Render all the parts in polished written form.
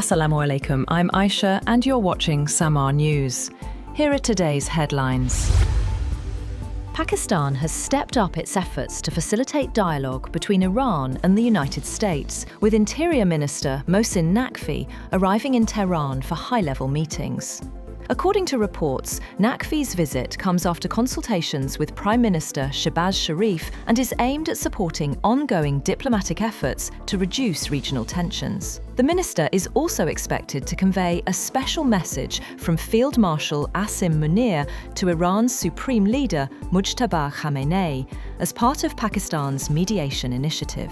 Assalamu alaikum, I'm Aisha and you're watching Samaa News. Here are today's headlines. Pakistan has stepped up its efforts to facilitate dialogue between Iran and the United States, with Interior Minister Mohsin Naqvi arriving in Tehran for high-level meetings. According to reports, Naqvi's visit comes after consultations with Prime Minister Shehbaz Sharif and is aimed at supporting ongoing diplomatic efforts to reduce regional tensions. The minister is also expected to convey a special message from Field Marshal Asim Munir to Iran's supreme leader Mojtaba Khamenei as part of Pakistan's mediation initiative.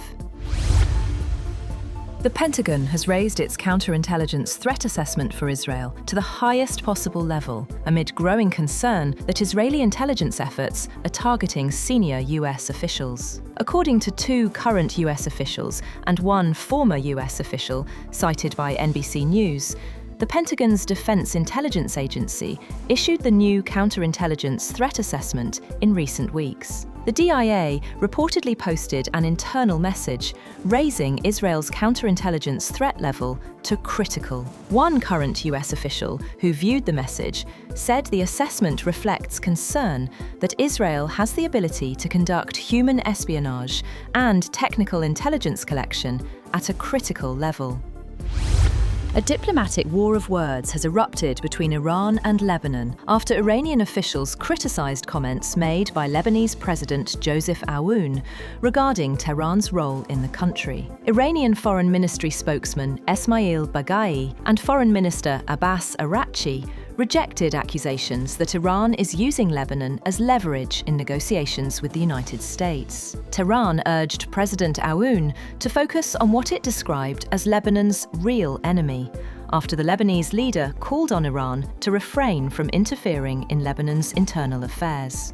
The Pentagon has raised its counterintelligence threat assessment for Israel to the highest possible level, amid growing concern that Israeli intelligence efforts are targeting senior US officials. According to two current US officials and one former US official cited by NBC News, the Pentagon's Defense Intelligence Agency issued the new counterintelligence threat assessment in recent weeks. The DIA reportedly posted an internal message raising Israel's counterintelligence threat level to critical. One current US official who viewed the message said the assessment reflects concern that Israel has the ability to conduct human espionage and technical intelligence collection at a critical level. A diplomatic war of words has erupted between Iran and Lebanon after Iranian officials criticized comments made by Lebanese President Joseph Aoun regarding Tehran's role in the country. Iranian Foreign Ministry spokesman Esmail Baghaei and Foreign Minister Abbas Araghchi rejected accusations that Iran is using Lebanon as leverage in negotiations with the United States. Tehran urged President Aoun to focus on what it described as Lebanon's real enemy, after the Lebanese leader called on Iran to refrain from interfering in Lebanon's internal affairs.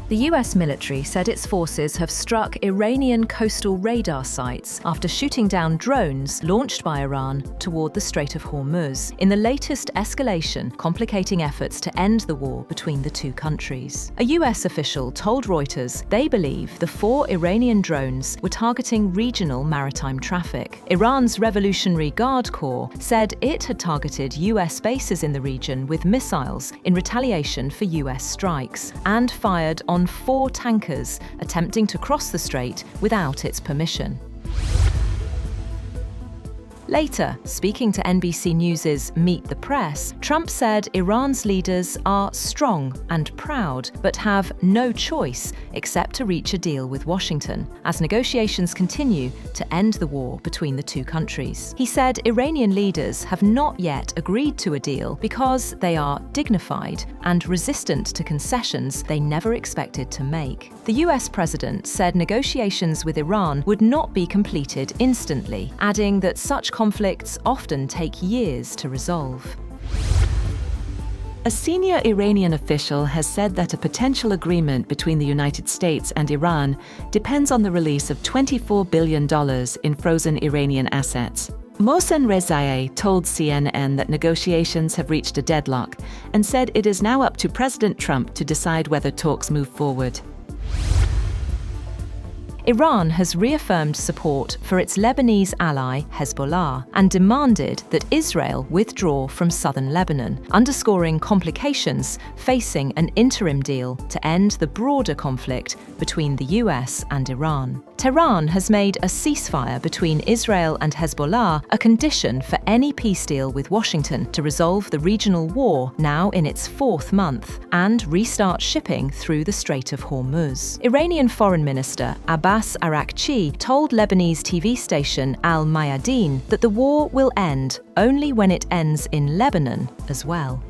The US military said its forces have struck Iranian coastal radar sites after shooting down drones launched by Iran toward the Strait of Hormuz, in the latest escalation complicating efforts to end the war between the two countries. A US official told Reuters they believe the 4 Iranian drones were targeting regional maritime traffic. Iran's Revolutionary Guard Corps said it had targeted US bases in the region with missiles in retaliation for US strikes, and fired on 4 tankers attempting to cross the strait without its permission. Later, speaking to NBC News' Meet the Press, Trump said Iran's leaders are strong and proud, but have no choice except to reach a deal with Washington, as negotiations continue to end the war between the two countries. He said Iranian leaders have not yet agreed to a deal because they are dignified and resistant to concessions they never expected to make. The US president said negotiations with Iran would not be completed instantly, adding that such conflicts often take years to resolve. A senior Iranian official has said that a potential agreement between the United States and Iran depends on the release of $24 billion in frozen Iranian assets. Mohsen Rezaiei told CNN that negotiations have reached a deadlock and said it is now up to President Trump to decide whether talks move forward. Iran has reaffirmed support for its Lebanese ally Hezbollah and demanded that Israel withdraw from southern Lebanon, underscoring complications facing an interim deal to end the broader conflict between the US and Iran. Tehran has made a ceasefire between Israel and Hezbollah a condition for any peace deal with Washington to resolve the regional war, now in its 4th month, and restart shipping through the Strait of Hormuz. Iranian Foreign Minister Abbas Araghchi told Lebanese TV station Al Mayadeen that the war will end only when it ends in Lebanon as well.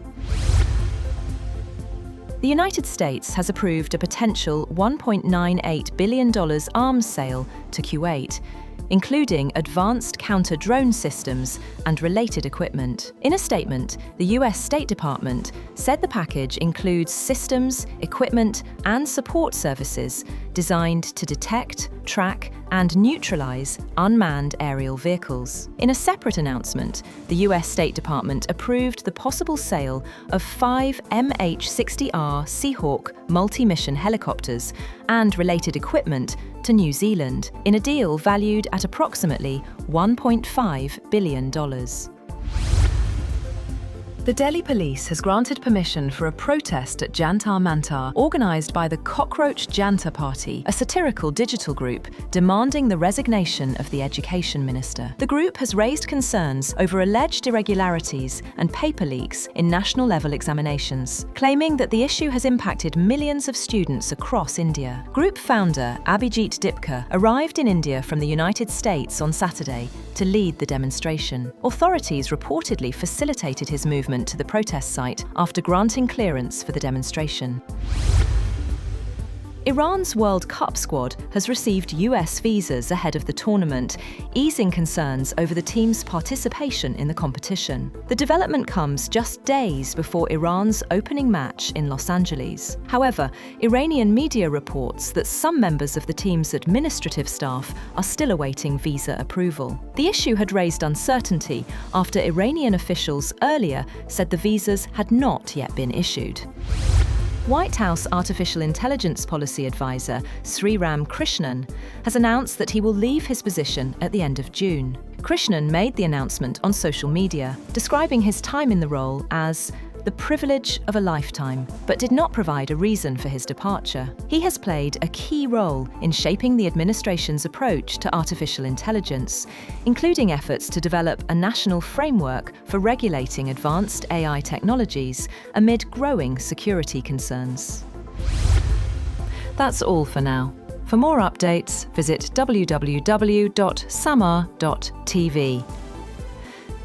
The United States has approved a potential $1.98 billion arms sale to Kuwait, including advanced counter-drone systems and related equipment. In a statement, the US State Department said the package includes systems, equipment, and support services designed to detect, track, and neutralize unmanned aerial vehicles. In a separate announcement, the US State Department approved the possible sale of 5 MH-60R Seahawk multi-mission helicopters and related equipment to New Zealand in a deal valued at approximately $1.5 billion. The Delhi police has granted permission for a protest at Jantar Mantar, organised by the Cockroach Janta Party, a satirical digital group demanding the resignation of the Education Minister. The group has raised concerns over alleged irregularities and paper leaks in national-level examinations, claiming that the issue has impacted millions of students across India. Group founder Abhijit Dipka arrived in India from the United States on Saturday to lead the demonstration. Authorities reportedly facilitated his movement to the protest site after granting clearance for the demonstration. Iran's World Cup squad has received US visas ahead of the tournament, easing concerns over the team's participation in the competition. The development comes just days before Iran's opening match in Los Angeles. However, Iranian media reports that some members of the team's administrative staff are still awaiting visa approval. The issue had raised uncertainty after Iranian officials earlier said the visas had not yet been issued. White House Artificial Intelligence Policy Advisor Sriram Krishnan has announced that he will leave his position at the end of June. Krishnan made the announcement on social media, describing his time in the role as the privilege of a lifetime, but did not provide a reason for his departure. He has played a key role in shaping the administration's approach to artificial intelligence, including efforts to develop a national framework for regulating advanced AI technologies amid growing security concerns. That's all for now. For more updates, visit www.samaa.tv.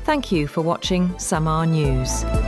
Thank you for watching Samaa News.